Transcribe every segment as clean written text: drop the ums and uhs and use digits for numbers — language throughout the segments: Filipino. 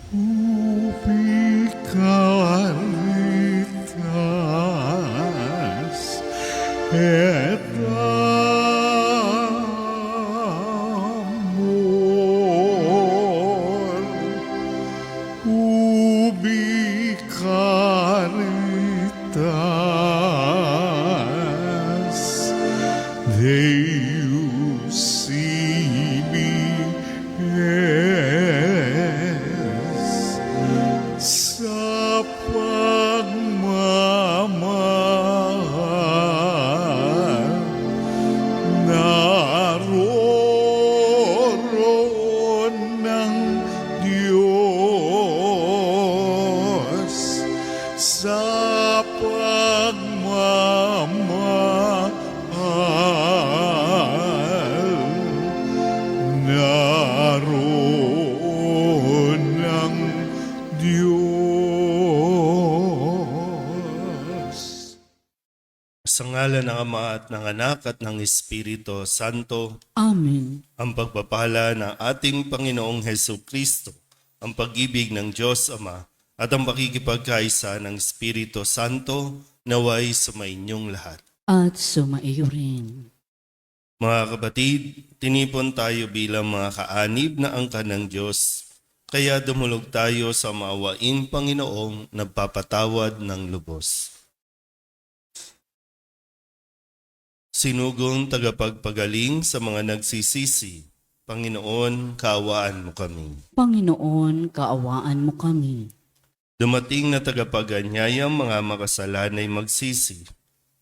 Ubi caritas et amor, ubi caritas Deus sibi es sa pagmamahal naroroon ng Diyos sa pagmamahal naroon ng Diyos. Sa ngalan ng Ama at ng Anak at ng Espiritu Santo, Amen. ang pagpapala ng ating Panginoong Hesu Kristo, ang pag-ibig ng Diyos Ama, at ang pakikipagkaisa ng Espiritu Santo naway sumainyong lahat. At sumaiyo rin. Mga kapatid, tinipon tayo bilang mga kaanib na angkan ng Diyos, kaya dumulog tayo sa maawaing Panginoong nagpapatawad ng lubos. Sinugong tagapagpagaling sa mga nagsisisi, Panginoon, kaawaan mo kami. Panginoon, kaawaan mo kami. Dumating na tagapaganyayang mga makasalanay magsisi,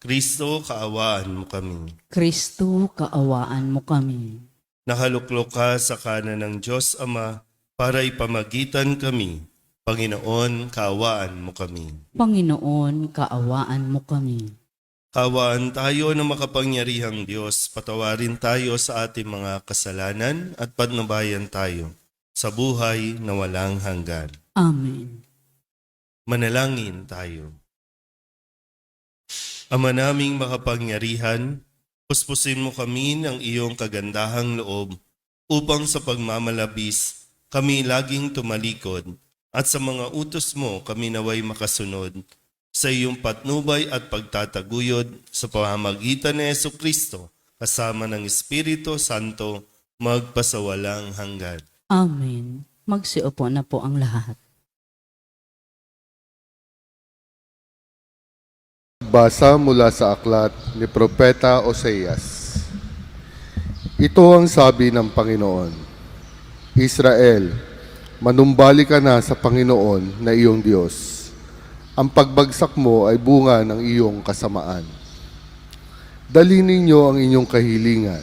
Kristo, kaawaan mo kami. Kristo, kaawaan mo kami. Nakaluklok ka sa kanan ng Diyos Ama para ipamagitan kami. Panginoon, kaawaan mo kami. Panginoon, kaawaan mo kami. Kaawaan tayo ng makapangyarihang Diyos, patawarin tayo sa ating mga kasalanan at patnubayan tayo sa buhay na walang hanggan. Amen. Manalangin tayo. Ama naming makapangyarihan, puspusin mo kami ng iyong kagandahang loob upang sa pagmamalabis kami laging tumalikod at sa mga utos mo kami naway makasunod sa iyong patnubay at pagtataguyod sa pamamagitan ni Jesucristo kasama ng Espiritu Santo magpasawalang hanggan. Amen. Magsiupo na po ang lahat. Basa mula sa aklat ni Propeta Oseas. Ito ang sabi ng Panginoon, Israel, manumbali ka na sa Panginoon na iyong Diyos. Ang pagbagsak mo ay bunga ng iyong kasamaan. Dalhin ninyo ang inyong kahilingan.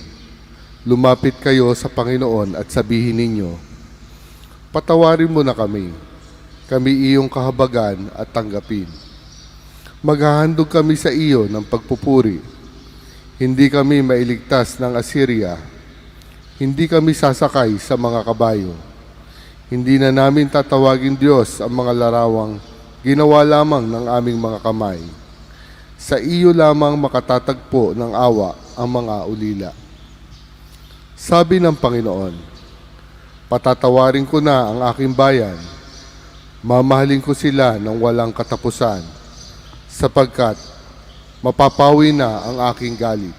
Lumapit kayo sa Panginoon at sabihin ninyo, patawarin mo na kami. Kami iyong kahabagan at tanggapin. Maghahandog kami sa iyo ng pagpupuri. Hindi kami mailigtas ng Assyria. Hindi kami sasakay sa mga kabayo. Hindi na namin tatawagin Diyos ang mga larawang ginawa lamang ng aming mga kamay. Sa iyo lamang makatatagpo ng awa ang mga ulila. Sabi ng Panginoon, patatawarin ko na ang aking bayan. Mamahalin ko sila ng walang katapusan, sapagkat mapapawi na ang aking galit.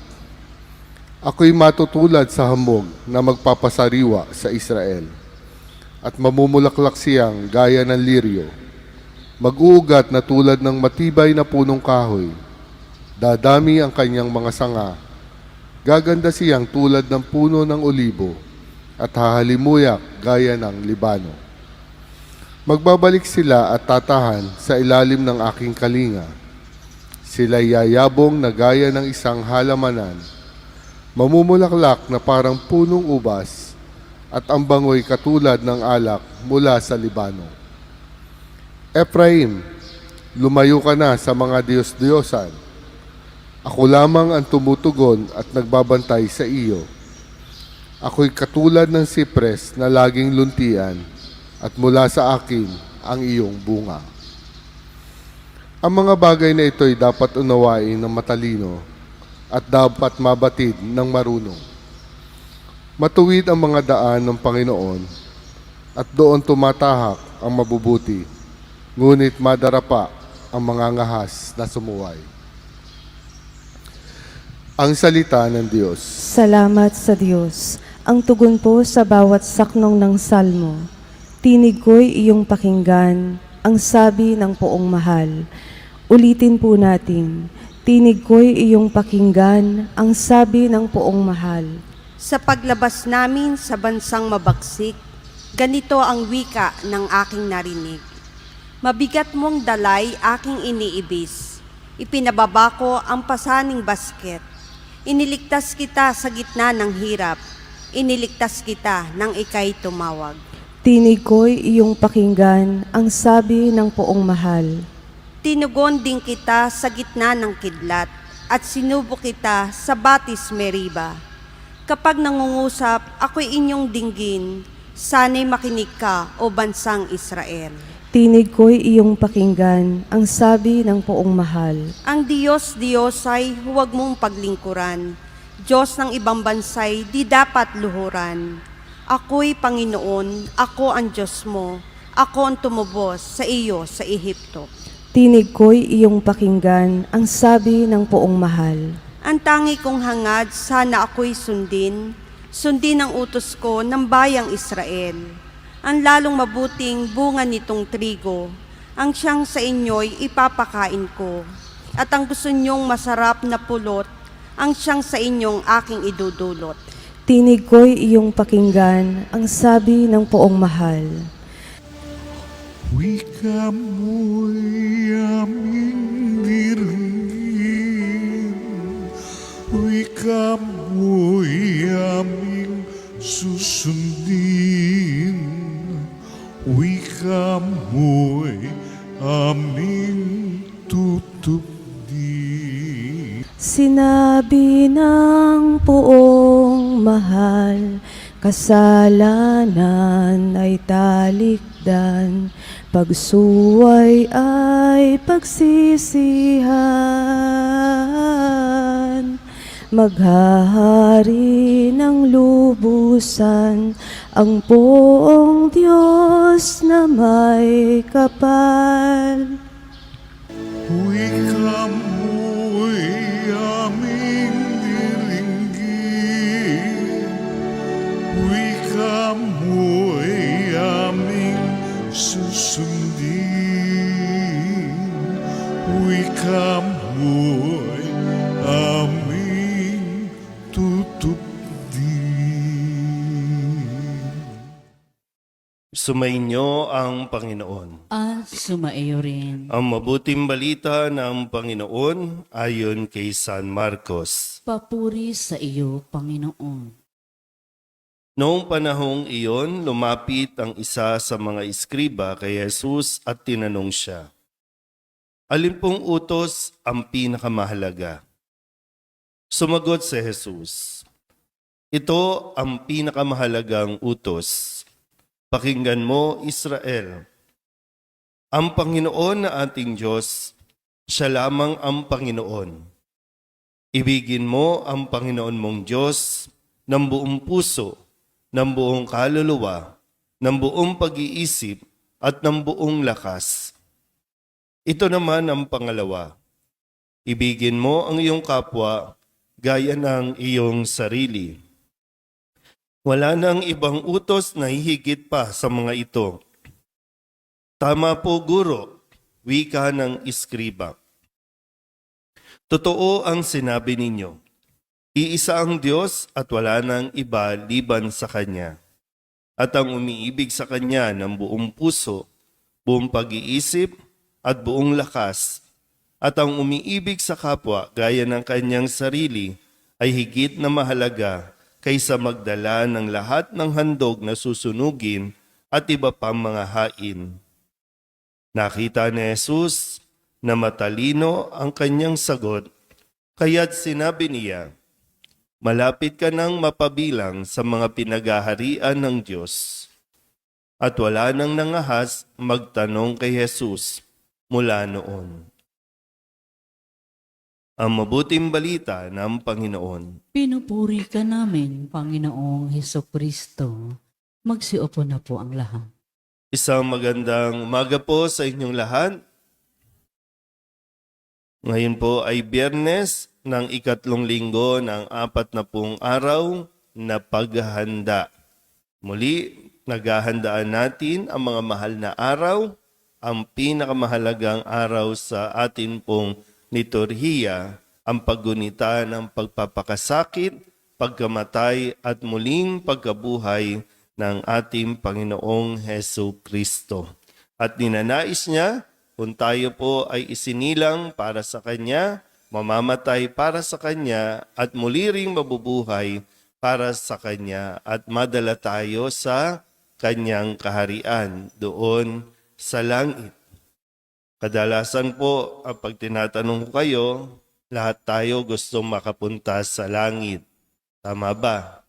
Ako'y matutulad sa hamog na magpapasariwa sa Israel, at mamumulaklak siyang gaya ng liryo. Mag-uugat na tulad ng matibay na punong kahoy. Dadami ang kanyang mga sanga. Gaganda siyang tulad ng puno ng olibo, at hahalimuyak gaya ng Libano. Magbabalik sila at tatahan sa ilalim ng aking kalinga. Sila'y yayabong na gaya ng isang halamanan, mamumulaklak na parang punong ubas, at ang bangoy katulad ng alak mula sa Libano. Ephraim, lumayo ka na sa mga Diyos-Diyosan. Ako lamang ang tumutugon at nagbabantay sa iyo. Ako'y katulad ng sipres na laging luntian, at mula sa akin ang iyong bunga. Ang mga bagay na ito'y dapat unawain ng matalino at dapat mabatid ng marunong. Matuwid ang mga daan ng Panginoon at doon tumatahak ang mabubuti, ngunit madarapa ang mga ngahas na sumuway. Ang salita ng Diyos. Salamat sa Diyos. Ang tugon po sa bawat saknong ng salmo. Tinig ko'y iyong pakinggan, ang sabi ng poong mahal. Ulitin po natin. Tinig ko'y iyong pakinggan, ang sabi ng poong mahal. Sa paglabas namin sa bansang mabagsik, ganito ang wika ng aking narinig. Mabigat mong dalay aking iniibis. Ipinababa ko ang pasaning basket. Iniligtas kita sa gitna ng hirap. Iniligtas kita nang ika'y tumawag. Tinig ko'y iyong pakinggan, ang sabi ng poong mahal. Tinugon din kita sa gitna ng kidlat at sinubo kita sa Batis Meriba. Kapag nangungusap, ako'y inyong dinggin, sana'y makinig ka o bansang Israel. Tinig ko'y iyong pakinggan, ang sabi ng poong mahal. Ang Diyos ay huwag mong paglingkuran. Diyos ng ibang bansay, di dapat luhuran. Ako'y Panginoon, ako ang Diyos mo. Ako ang tumubos sa iyo sa Ehipto. Tinig ko'y iyong pakinggan, ang sabi ng poong mahal. Ang tangi kong hangad, sana ako'y sundin. Sundin ang utos ko ng bayang Israel. Ang lalong mabuting bunga nitong trigo, ang siyang sa inyo'y ipapakain ko. At ang gusto niyong masarap na pulot, ang siyang sa inyong aking idudulot. Tinig ko'y iyong pakinggan, ang sabi ng poong mahal. Wika mo'y aming dirin, wika mo'y aming susundin, wika mo'y aming tutupdin. Sinabi ng poong mahal, kasalanan ay talikdan, pagsuway ay pagsisihan. Maghahari ng lubusan ang poong Diyos na may kapal. Wika mo'y aming diringgin, wika mo'y aming susundin, wika mo'y aming tutupdin. Sumainyo ang Panginoon. At sumaiyo rin. Ang mabuting balita ng Panginoon ayon kay San Marcos. Papuri sa iyo, Panginoon. Noong panahong iyon, lumapit ang isa sa mga iskriba kay Jesus at tinanong siya, "Alin pong utos ang pinakamahalaga?" Sumagot si Jesus, "Ito ang pinakamahalagang utos. Pakinggan mo, Israel. Ang Panginoon na ating Diyos, siya lamang ang Panginoon. Ibigin mo ang Panginoon mong Diyos ng buong puso, ng buong kaluluwa, ng buong pag-iisip, at ng buong lakas. Ito naman ang pangalawa. Ibigin mo ang iyong kapwa gaya ng iyong sarili. Wala nang ibang utos na hihigit pa sa mga ito. Tama po, Guro, wika ng iskriba. Totoo ang sinabi ninyo. Iisa ang Diyos at wala nang iba liban sa Kanya. At ang umiibig sa Kanya ng buong puso, buong pag-iisip at buong lakas, at ang umiibig sa kapwa gaya ng kanyang sarili ay higit na mahalaga kaysa magdala ng lahat ng handog na susunugin at iba pang mga hain. Nakita ni Jesus na matalino ang kanyang sagot, kaya't sinabi niya, "Malapit ka nang mapabilang sa mga pinagaharian ng Diyos." At wala nang nangahas magtanong kay Jesus mula noon. Ang mabuting balita ng Panginoon. Pinupuri ka namin, Panginoong Hesukristo. Magsiupo na po ang lahat. Isang magandang umaga po sa inyong lahat. Ngayon po ay Biyernes ng ikatlong linggo ng 40 araw na paghahanda. Muli, naghahandaan natin ang mga mahal na araw, ang pinakamahalagang araw sa atin pong liturhiya, ang paggunita ng pagpapakasakit, pagkamatay at muling pagkabuhay ng ating Panginoong Hesu Kristo. At ninanais niya kung tayo po ay isinilang para sa Kanya, mamamatay para sa Kanya at muli ring mabubuhay para sa Kanya at madala tayo sa Kanyang kaharian doon sa langit. Kadalasan po, pag tinatanong ko kayo, lahat tayo gustong makapunta sa langit. Tama ba?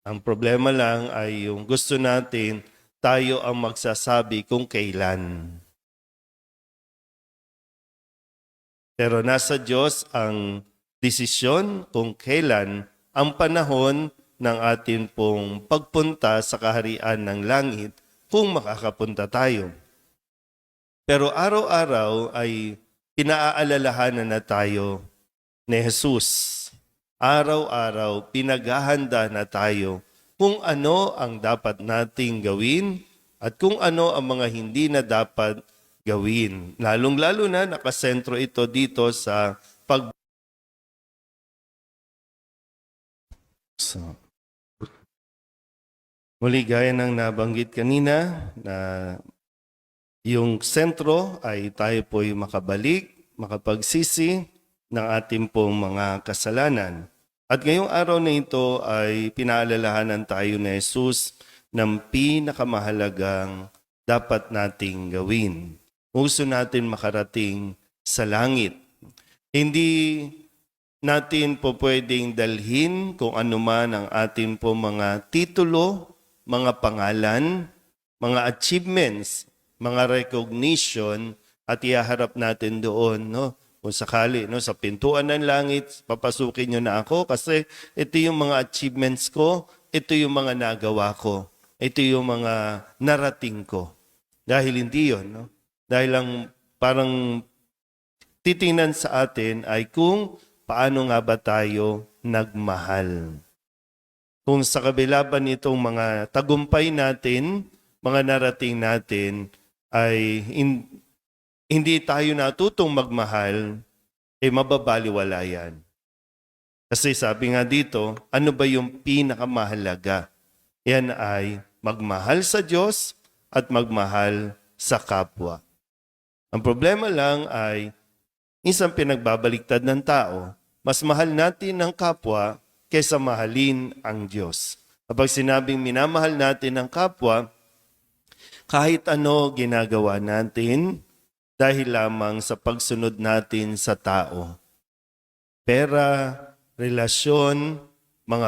Ang problema lang ay yung gusto natin, tayo ang magsasabi kung kailan. Pero nasa Diyos ang desisyon kung kailan ang panahon ng atin pong pagpunta sa kaharian ng langit kung makakapunta tayo. Pero araw-araw ay pinaalalahanan na tayo ni Jesus. Araw-araw, pinaghahanda na tayo kung ano ang dapat nating gawin at kung ano ang mga hindi na dapat gawin. Lalong-lalo na nakasentro ito dito sa Muli gaya ng nabanggit kanina na yung sentro ay tayo po'y makabalik, makapagsisi ng ating pong mga kasalanan. At ngayong araw na ito ay pinaalalahanan tayo ni Jesus ng pinakamahalagang dapat nating gawin. Gusto natin makarating sa langit. Hindi natin po pwedeng dalhin kung ano man ang ating po mga titulo, mga pangalan, mga achievements, mga recognition at ihaharap natin doon, no? Kung sakali, no, sa pintuan ng langit, papasukin nyo na ako kasi ito yung mga achievements ko, ito yung mga nagawa ko, ito yung mga narating ko. Dahil hindi yun, no? Dahil lang parang titingnan sa atin ay kung paano nga ba tayo nagmahal. Kung sa kabila ba nitong mga tagumpay natin, mga narating natin, ay hindi tayo natutong magmahal, mababaliwala yan. Kasi sabi nga dito, ano ba yung pinakamahalaga? Yan ay magmahal sa Diyos at magmahal sa kapwa. Ang problema lang ay, isang pinagbabaliktad ng tao, mas mahal natin ang kapwa kaysa mahalin ang Diyos. Kapag sinabing minamahal natin ang kapwa, kahit ano ginagawa natin, dahil lamang sa pagsunod natin sa tao. Pera, relasyon,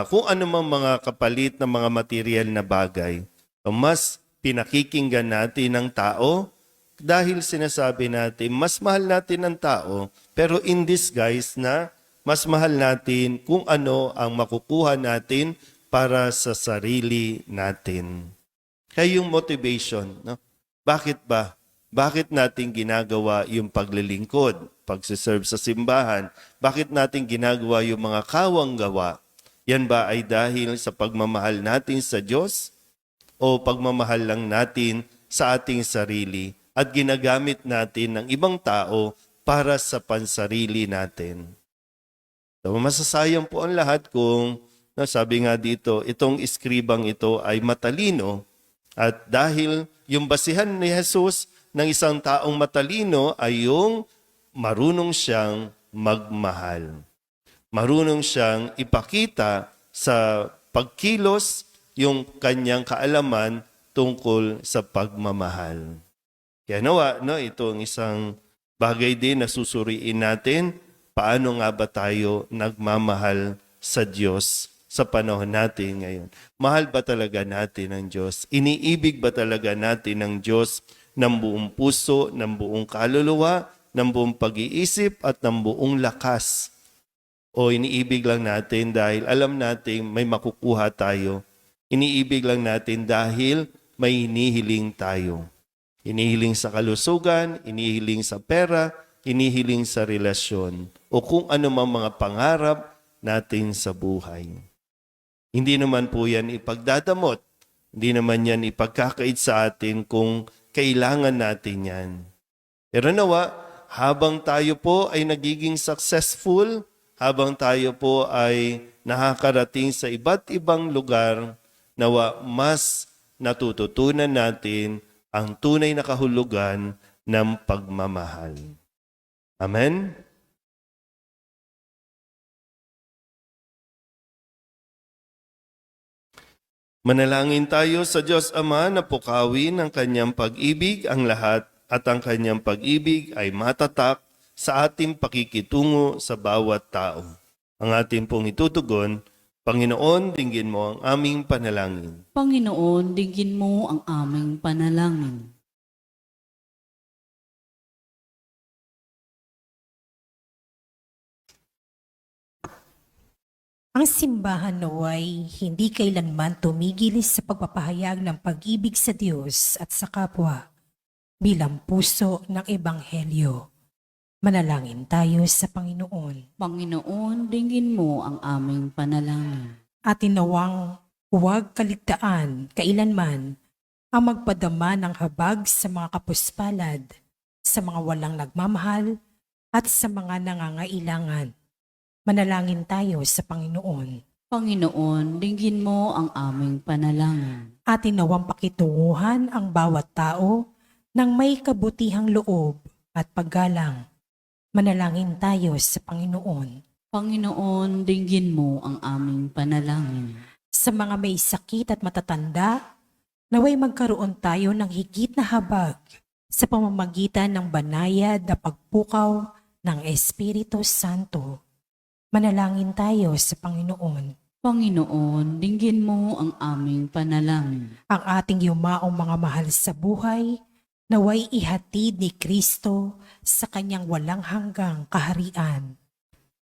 kung ano mang mga kapalit na mga material na bagay, mas pinakikinggan natin ang tao dahil sinasabi natin, mas mahal natin ang tao, pero in disguise na mas mahal natin kung ano ang makukuha natin para sa sarili natin. Kaya yung motivation, no? Bakit ba? Bakit natin ginagawa yung paglilingkod, pagsiserve sa simbahan? Bakit natin ginagawa yung mga kawang gawa? Yan ba ay dahil sa pagmamahal natin sa Diyos? O pagmamahal lang natin sa ating sarili at ginagamit natin ng ibang tao para sa pansarili natin? So, masasayang po ang lahat kung, sabi nga dito, itong iskribang ito ay matalino at dahil yung basihan ni Jesus ng isang taong matalino ay yung marunong siyang magmahal. Marunong siyang ipakita sa pagkilos yung kanyang kaalaman tungkol sa pagmamahal. Kaya nawa, ito ang isang bagay din na susuriin natin, paano nga ba tayo nagmamahal sa Diyos sa panahon natin ngayon. Mahal ba talaga natin ang Diyos? Iniibig ba talaga natin ang Diyos ng buong puso, ng buong kaluluwa, ng buong pag-iisip at ng buong lakas? O iniibig lang natin dahil alam natin may makukuha tayo? Iniibig lang natin dahil may inihiling tayo. Inihiling sa kalusugan, inihiling sa pera, inihiling sa relasyon, o kung ano mang mga pangarap natin sa buhay. Hindi naman po yan ipagdadamot. Hindi naman yan ipagkakait sa atin kung kailangan natin yan. Pero nawa, habang tayo po ay nagiging successful, habang tayo po ay nakakarating sa iba't ibang lugar, nawa mas natututunan natin ang tunay na kahulugan ng pagmamahal. Amen? Manalangin tayo sa Diyos Ama na pukawin ang kanyang pag-ibig ang lahat at ang kanyang pag-ibig ay matatak sa ating pakikitungo sa bawat tao. Ang ating pong itutugon, Panginoon, dinggin mo ang aming panalangin. Panginoon, dinggin mo ang aming panalangin. Ang simbahan naway hindi kailanman tumigil sa pagpapahayag ng pag-ibig sa Diyos at sa kapwa bilang puso ng Ebanghelyo. Manalangin tayo sa Panginoon. Panginoon, dinggin mo ang aming panalangin. At tinawang huwag kaligtaan kailanman ang magpadama ng habag sa mga kapuspalad, sa mga walang nagmamahal at sa mga nangangailangan. Manalangin tayo sa Panginoon. Panginoon, dinggin mo ang aming panalangin. At tinawang pakitunguhan ang bawat tao ng may kabutihang loob at paggalang. Manalangin tayo sa Panginoon. Panginoon, dinggin mo ang aming panalangin. Sa mga may sakit at matatanda, naway magkaroon tayo ng higit na habag sa pamamagitan ng banayad na pagpukaw ng Espiritu Santo. Manalangin tayo sa Panginoon. Panginoon, dinggin mo ang aming panalangin. Ang ating yumaong mga mahal sa buhay, naway ihatid ni Kristo sa kanyang walang hanggang kaharian.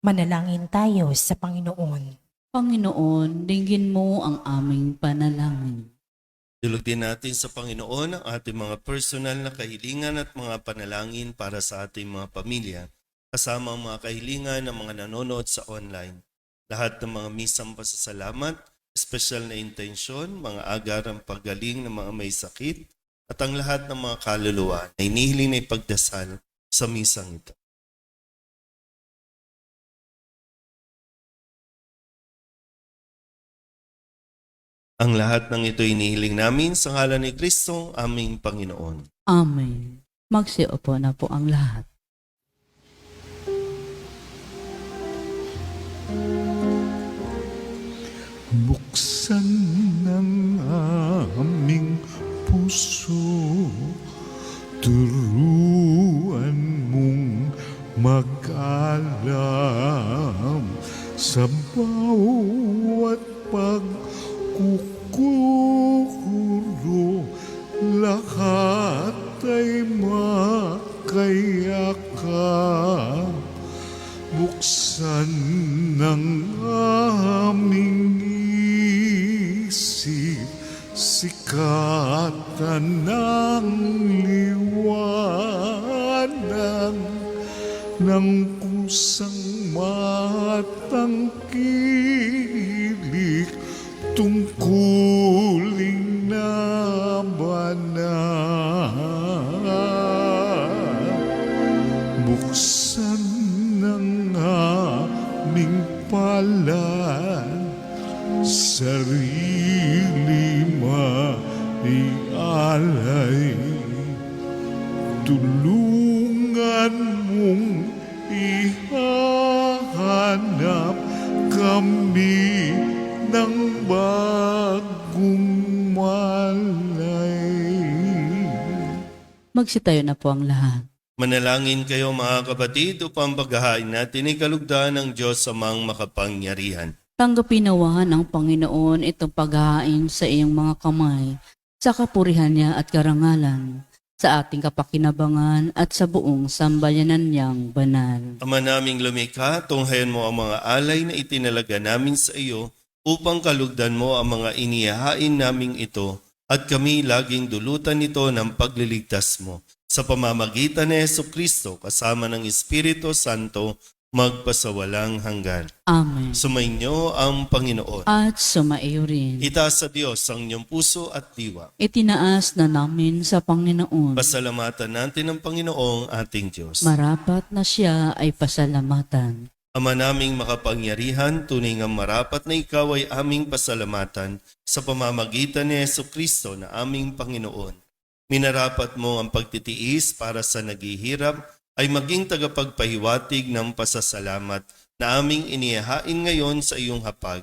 Manalangin tayo sa Panginoon. Panginoon, dinggin mo ang aming panalangin. Dulugin natin sa Panginoon ang ating mga personal na kahilingan at mga panalangin para sa ating mga pamilya, kasama ang mga kahilingan ng mga nanonood sa online. Lahat ng mga misang pasasalamat, espesyal na intensyon, mga agarang paggaling ng mga may sakit, at ang lahat ng mga kaluluwa na inihiling na ipagdasal sa misang ito. Ang lahat ng ito inihiling namin sa ngalan ni Kristo, aming Panginoon. Amen. Magsiupo na po ang lahat. Buksan ng aming puso, turuan mong mag-alam sa bawat pagkukuro, lahat ay makayakap. Buksan ng aming isip, sikatan ng liwanag ng pusang matangkilik, tungkuling na banal. Buksan ng aming palad, sarili maialay, tulungan mong ihahanap kami ng bagong malay. Magsitayo na po ang lahat. Manalangin kayo mga kapatid upang paghahain natin ay kalugdan ng Diyos amang makapangyarihan. Tanggapin nawa ng Panginoon itong paghahain sa iyong mga kamay, sa kapurihan niya at karangalan, sa ating kapakinabangan at sa buong sambayanan niyang banal. Ama naming lumikha, tunghayan mo ang mga alay na itinalaga namin sa iyo upang kalugdan mo ang mga inihahain naming ito at kami laging dulutan nito ng pagliligtas mo. Sa pamamagitan ni Jesucristo kasama ng Espiritu Santo, magpasawalang hanggan. Amen. Sumainyo ang Panginoon. At sumaiyo rin. Itaas sa Diyos ang inyong puso at diwa. Itinaas na namin sa Panginoon. Pasalamatan natin ang Panginoong ating Diyos. Marapat na siya ay pasalamatan. Ama naming makapangyarihan, tunay nga marapat na ikaw ay aming pasalamatan sa pamamagitan ni Jesucristo na aming Panginoon. Minarapat mo ang pagtitiis para sa naghihirap ay maging tagapagpahiwatig ng pasasalamat na aming inihahain ngayon sa iyong hapag.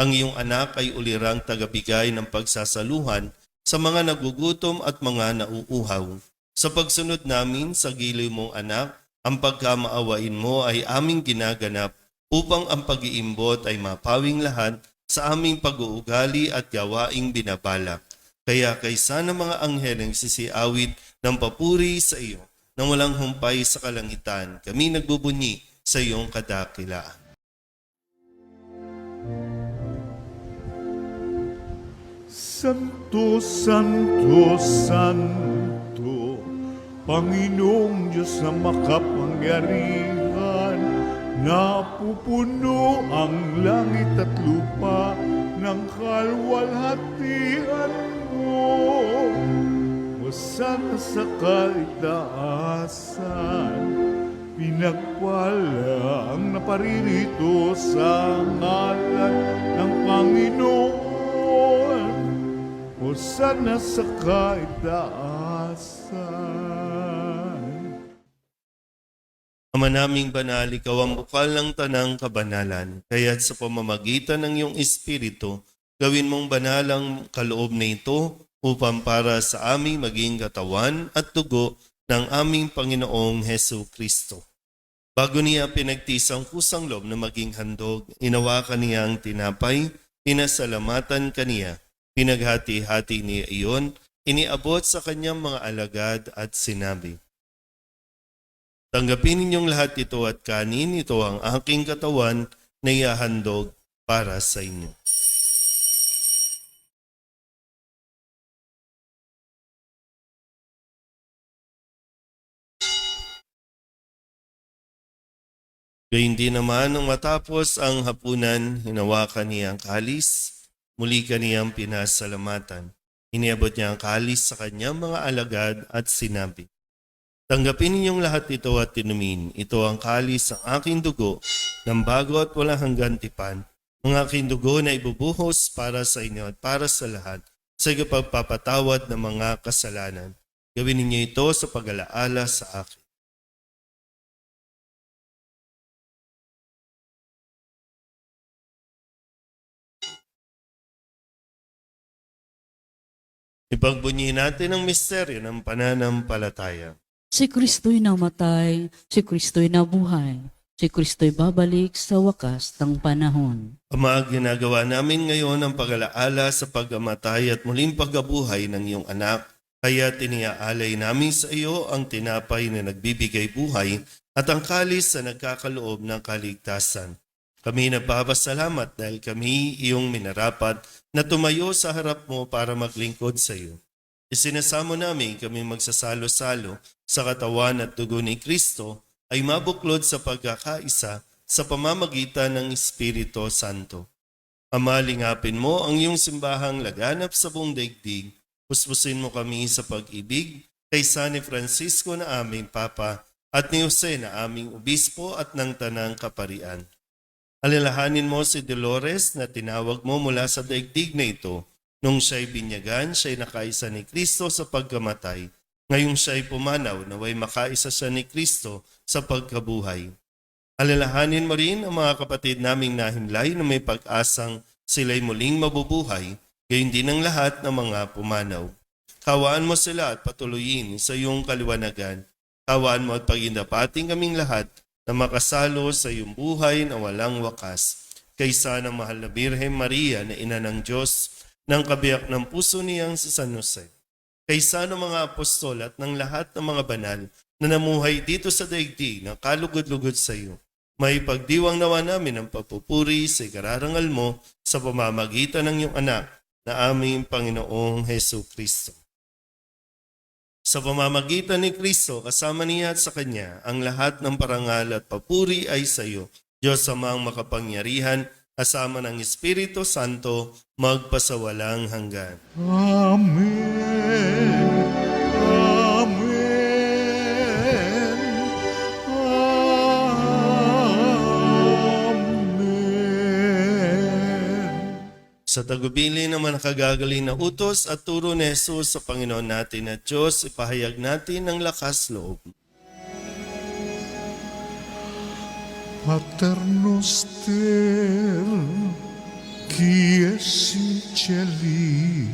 Ang iyong anak ay ulirang tagabigay ng pagsasaluhan sa mga nagugutom at mga nauuhaw. Sa pagsunod namin sa giliw mong anak, ang pagkamaawain mo ay aming ginaganap upang ang pag-iimbot ay mapawing lahat sa aming pag-uugali at gawaing binabalak. Kaya kaysa ng mga angheleng sisiawit ng papuri sa iyo, nang walang humpay sa kalangitan, kami nagbubunyi sa iyong kadakilaan. Santo, Santo, Santo, Panginoong Diyos na makapangyarihan, napupuno ang langit at lupa ng kalwalhatian mo. Hosana sa kaitaasan, pinagpala ang naparirito sa ngalan ng Panginoon. Hosana sa kaitaasan. Ama naming banal, ikaw ang bukal ng tanang kabanalan, kaya't sa pamamagitan ng iyong Espiritu, gawin mong banal ang kaloob na ito upang para sa aming maging katawan at dugo ng aming Panginoong Hesu Kristo. Bago niya pinagtiis ang kusang loob na maging handog, inawakan niya ang tinapay, pinasalamatan kaniya, pinaghati-hati niya iyon, iniabot sa kanyang mga alagad at sinabi, "Tanggapin ninyong lahat ito at kanin, ito ang aking katawan na ihahandog para sa inyo." Gayun din naman nung matapos ang hapunan, hinawakan niya ang kalis, muli kaniyang pinasalamatan. Iniabot niya ang kalis sa kanyang mga alagad at sinabi, "Tanggapin ninyong lahat ito at tinumin. Ito ang kalis ng aking dugo, ng bago at walang hanggan tipan. Ang aking dugo na ibubuhos para sa inyo at para sa lahat, sa pagpapatawad ng mga kasalanan. Gawin ninyo ito sa pag-alaala sa akin." Ipagbunyi natin ang misteryo ng pananampalataya. Si Kristo'y namatay, si Kristo'y nabuhay, si Kristo'y babalik sa wakas ng panahon. Ama, ginagawa namin ngayon ang pag-alaala sa pagkamatay at muling pagkabuhay ng iyong anak, kaya tiniaalay namin sa iyo ang tinapay na nagbibigay buhay at ang kalis na nagkakaloob ng kaligtasan. Kami nagpapasalamat dahil kami iyong minarapat na tumayo sa harap mo para maglingkod sa iyo. Isinasamo namin kami magsasalo-salo sa katawan at dugo ni Kristo ay mabuklod sa pagkakaisa sa pamamagitan ng Espiritu Santo. Ama, lingapin mo ang iyong simbahang laganap sa buong daigdig. Puspusin mo kami sa pag-ibig kay San Francisco na aming Papa at ni Jose na aming Obispo at ng Tanang Kaparian. Alalahanin mo si Dolores na tinawag mo mula sa daigdig na ito. Nung siya'y binyagan, siya'y nakaisa ni Kristo sa pagkamatay. Ngayong siya'y pumanaw, naway makaisa siya ni Kristo sa pagkabuhay. Alalahanin mo rin ang mga kapatid naming nahimlay na may pag-asang sila'y muling mabubuhay, gayon din ang lahat ng mga pumanaw. Kawaan mo sila at patuloyin sa iyong kaliwanagan. Kawaan mo at pagindapating kaming lahat na makasalo sa iyong buhay na walang wakas. Kaysa ng mahal na Birhen Maria na ina ng Diyos, ng kabiyak ng puso niyang si San Jose. Kaysa ng mga apostol at ng lahat ng mga banal na namuhay dito sa daigdig na kalugod-lugod sa iyo. May pagdiwang nawa namin ang papupuri sa ikararangal mo sa pamamagitan ng iyong anak na aming Panginoong Hesu Kristo. Sa pamamagitan ni Kristo, kasama niya at sa Kanya, ang lahat ng parangal at papuri ay sa iyo, Diyos Amang makapangyarihan, kasama ng Espiritu Santo, magpasawalang hanggan. Amen. Amen. Amen. Sa tagubili ng mga nakagagaling na utos at turo ni Jesus sa Panginoon natin at Diyos, ipahayag natin ang lakas loob. Pater noster, qui es in celis,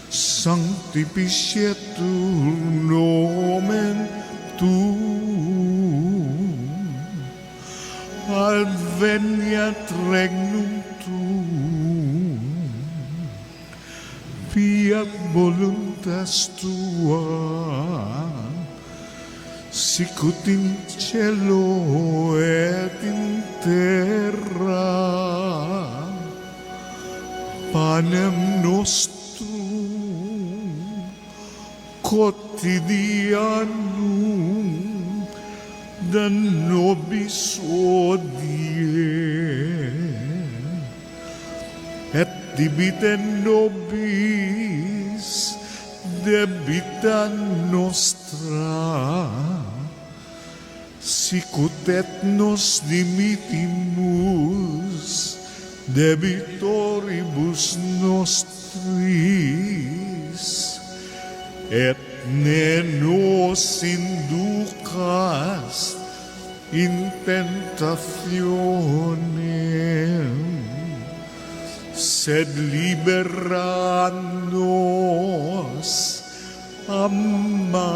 sanctificetur nomen tuum, adveniat regnum tuum, fiat voluntas tua, sicut in cielo et in terra. Panem nostrum quotidianum da nobis hodie, et dimitte nobis debita nostra, sicut et nos dimittimus debitoribus nostris, et ne nos inducas in tentationem, sed libera nos a malo.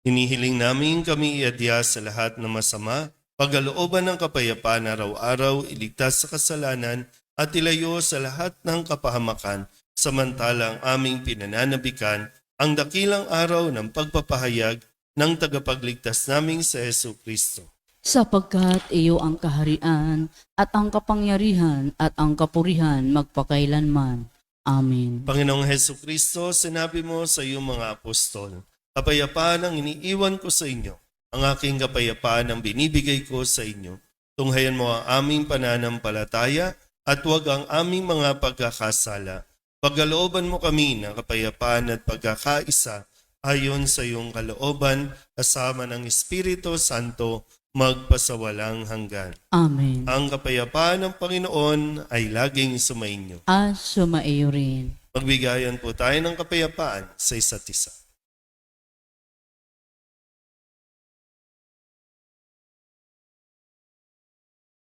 Hinihiling namin kami iadya sa lahat ng masama, pagkalooban ng kapayapaan araw-araw, iligtas sa kasalanan, at ilayo sa lahat ng kapahamakan, samantalang aming pinananabikan ang dakilang araw ng pagpapahayag ng tagapagligtas naming sa Hesu Kristo. Sapagkat iyo ang kaharian at ang kapangyarihan at ang kapurihan magpakailanman. Amen. Panginoong Hesu Kristo, sinabi mo sa iyong mga apostol, kapayapaan ang iniiwan ko sa inyo, ang aking kapayapaan ang binibigay ko sa inyo. Tunghayan mo ang aming pananampalataya at huwag ang aming mga pagkakasala. Pagkalooban mo kami ng kapayapaan at pagkakaisa ayon sa iyong kalooban kasama ng Espiritu Santo magpasawalang hanggan. Amen. Ang kapayapaan ng Panginoon ay laging sumainyo. At sumaiyo rin. Magbigayan po tayo ng kapayapaan sa isa't isa.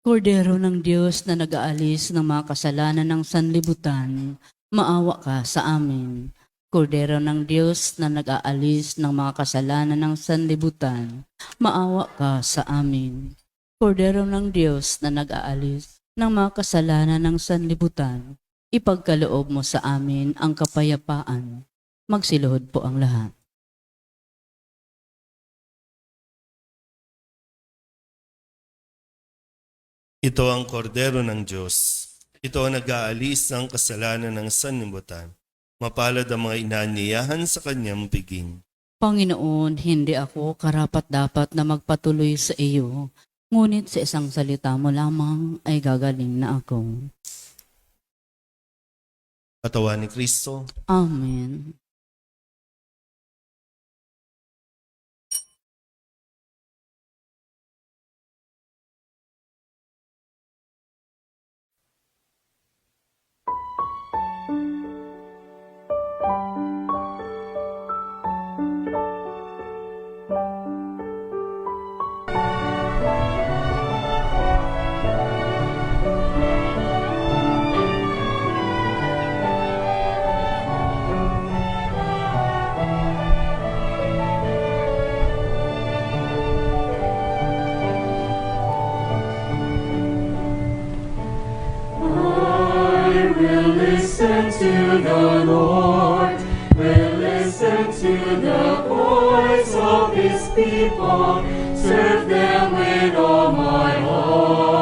Kordero ng Diyos na nag-aalis ng mga kasalanan ng sanlibutan, maawa ka sa amin. Kordero ng Diyos na nag-aalis ng mga kasalanan ng sanlibutan, maawa ka sa amin. Kordero ng Diyos na nag-aalis ng mga kasalanan ng sanlibutan, ipagkaloob mo sa amin ang kapayapaan. Magsiluhod po ang lahat. Ito ang kordero ng Diyos. Ito ang nag-aalis ng kasalanan ng sanlibutan. Mapalad ang mga inanyayahan sa kanyang piging. Panginoon, hindi ako karapat-dapat na magpatuloy sa iyo, ngunit sa isang salita mo lamang ay gagaling na ako. Katawan ni Kristo. Amen. Listen to the Lord, will listen to the voice of his people, serve them with all my heart.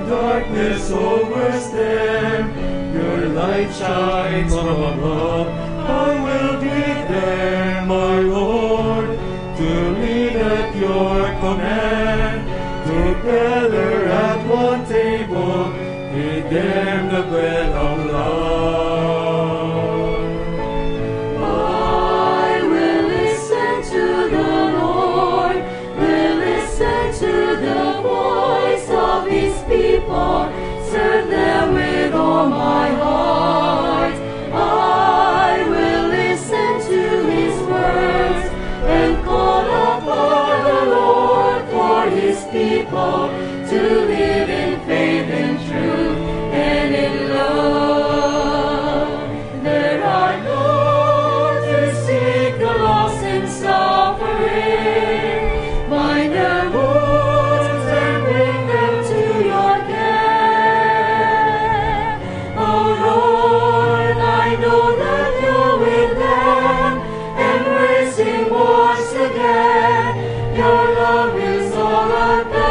darkness overspread them. Your light shines from above. I will be there, my Lord, to lead at your command. Together at one table, eat them the bread of love. I will listen to the Lord, will listen to the voice of his people, serve them with all my heart. I will listen to his words and call upon the Lord for his people to live in faith and truth and in love. There are none to seek the lost and suffering. Bind their wounds and bring them to your care. Oh Lord, I know that you're with them, embracing once again. Your love is all I bear.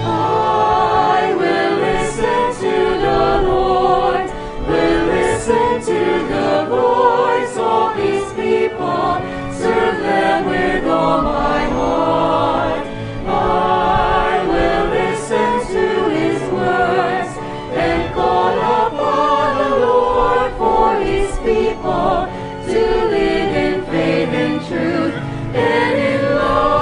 I will listen to the Lord, will listen to the voice of his people, serve them with all my heart. I will listen to his words and call upon the Lord for his people to live in faith and truth and in love.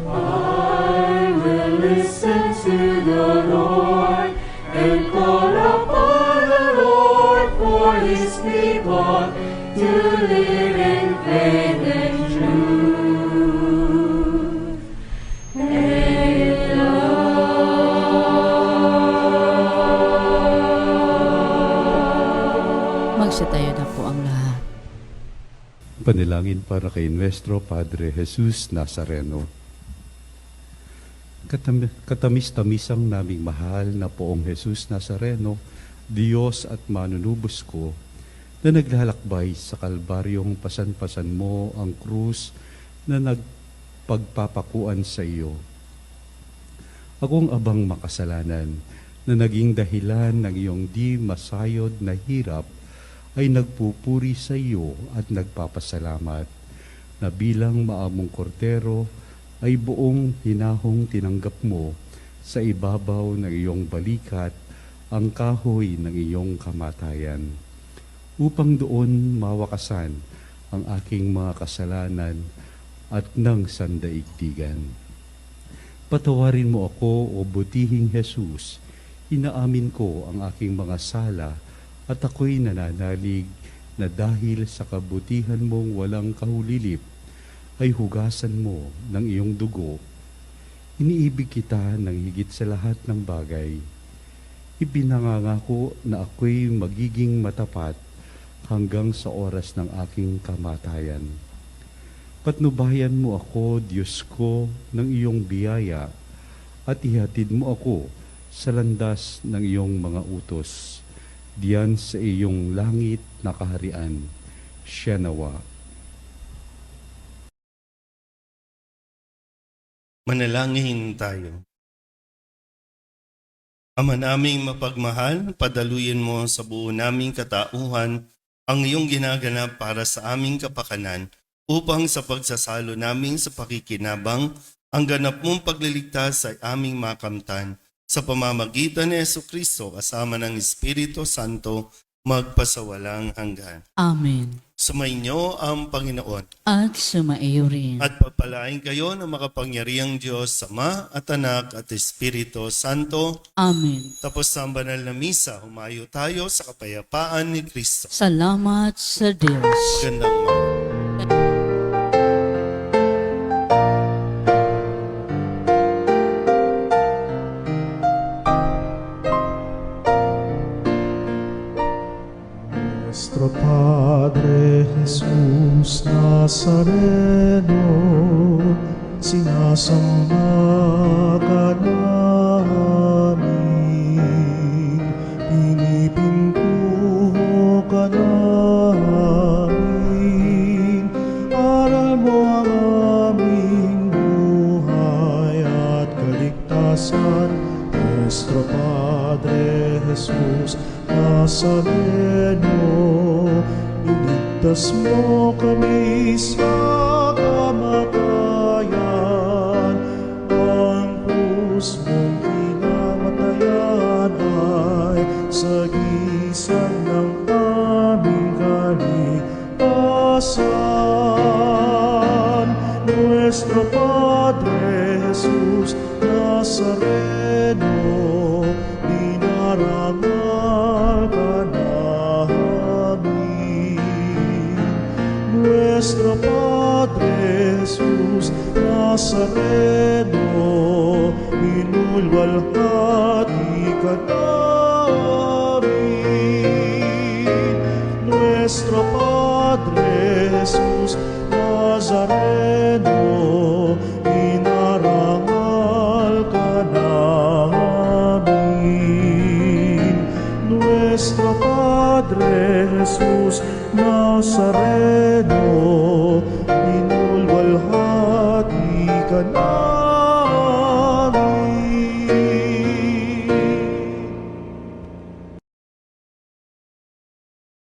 I will listen to the Lord and call upon the Lord for his people to live in faith and truth and in love. Magsitayo na po ang lahat. Panalangin para kay Nuestro Padre Jesus Nazareno. Katamis-tamisang naming mahal na Poong Jesus Nazareno, Diyos at manunubos ko, na naglalakbay sa kalbaryong pasan-pasan mo ang krus na nagpagpapakuan sa iyo. Akong abang makasalanan na naging dahilan ng iyong di masayod na hirap ay nagpupuri sa iyo at nagpapasalamat na bilang maamong kordero ay buong hinahong tinanggap mo sa ibabaw ng iyong balikat ang kahoy ng iyong kamatayan, upang doon mawakasan ang aking mga kasalanan at ng sandaigdigan. Patawarin mo ako, o butihing Jesus, inaamin ko ang aking mga sala at ako'y nananalig na dahil sa kabutihan mong walang kahulilip ay hugasan mo ng iyong dugo. Iniibig kita ng higit sa lahat ng bagay. Ipinangangako na ako'y magiging matapat hanggang sa oras ng aking kamatayan. Patnubayan mo ako, Diyos ko, ng iyong biyaya at ihatid mo ako sa landas ng iyong mga utos, diyan sa iyong langit na kaharian. Siya nawa. Manalangin tayo. Ama naming mapagmahal, padaluyin mo sa buo naming katauhan ang iyong ginaganap para sa aming kapakanan upang sa pagsasalo namin sa pakikinabang ang ganap mong pagliligtas sa aming makamtan sa pamamagitan ni Jesucristo kasama ng Espiritu Santo magpasawalang hanggan. Amen. Sumainyo ang Panginoon. At sumaiyo rin. At pagpalain kayo ng makapangyarihang Diyos, Ama at Anak at Espiritu Santo. Amen. Tapos ang banal na misa, humayo tayo sa kapayapaan ni Kristo. Salamat sa Diyos. Gandang mga. Nuestro Padre Jesus Nazareno, sinasamba ka namin, pinipintuho ka namin. Nazareno, iligtas mo kami sa kamatayan. Ang krus mong kinamatayan ay sagisag ng aming kaligtasan. Nuestro Padre Jesus Nazareno, dinarangal ka namin. Nuestro Padre Jesus Nazareno, minulwalhati ka namin. Nuestro Padre Jesus Nazareno, dinarangal ka namin. Nuestro Padre Jesus Nazareno, minulwalhati ka namin.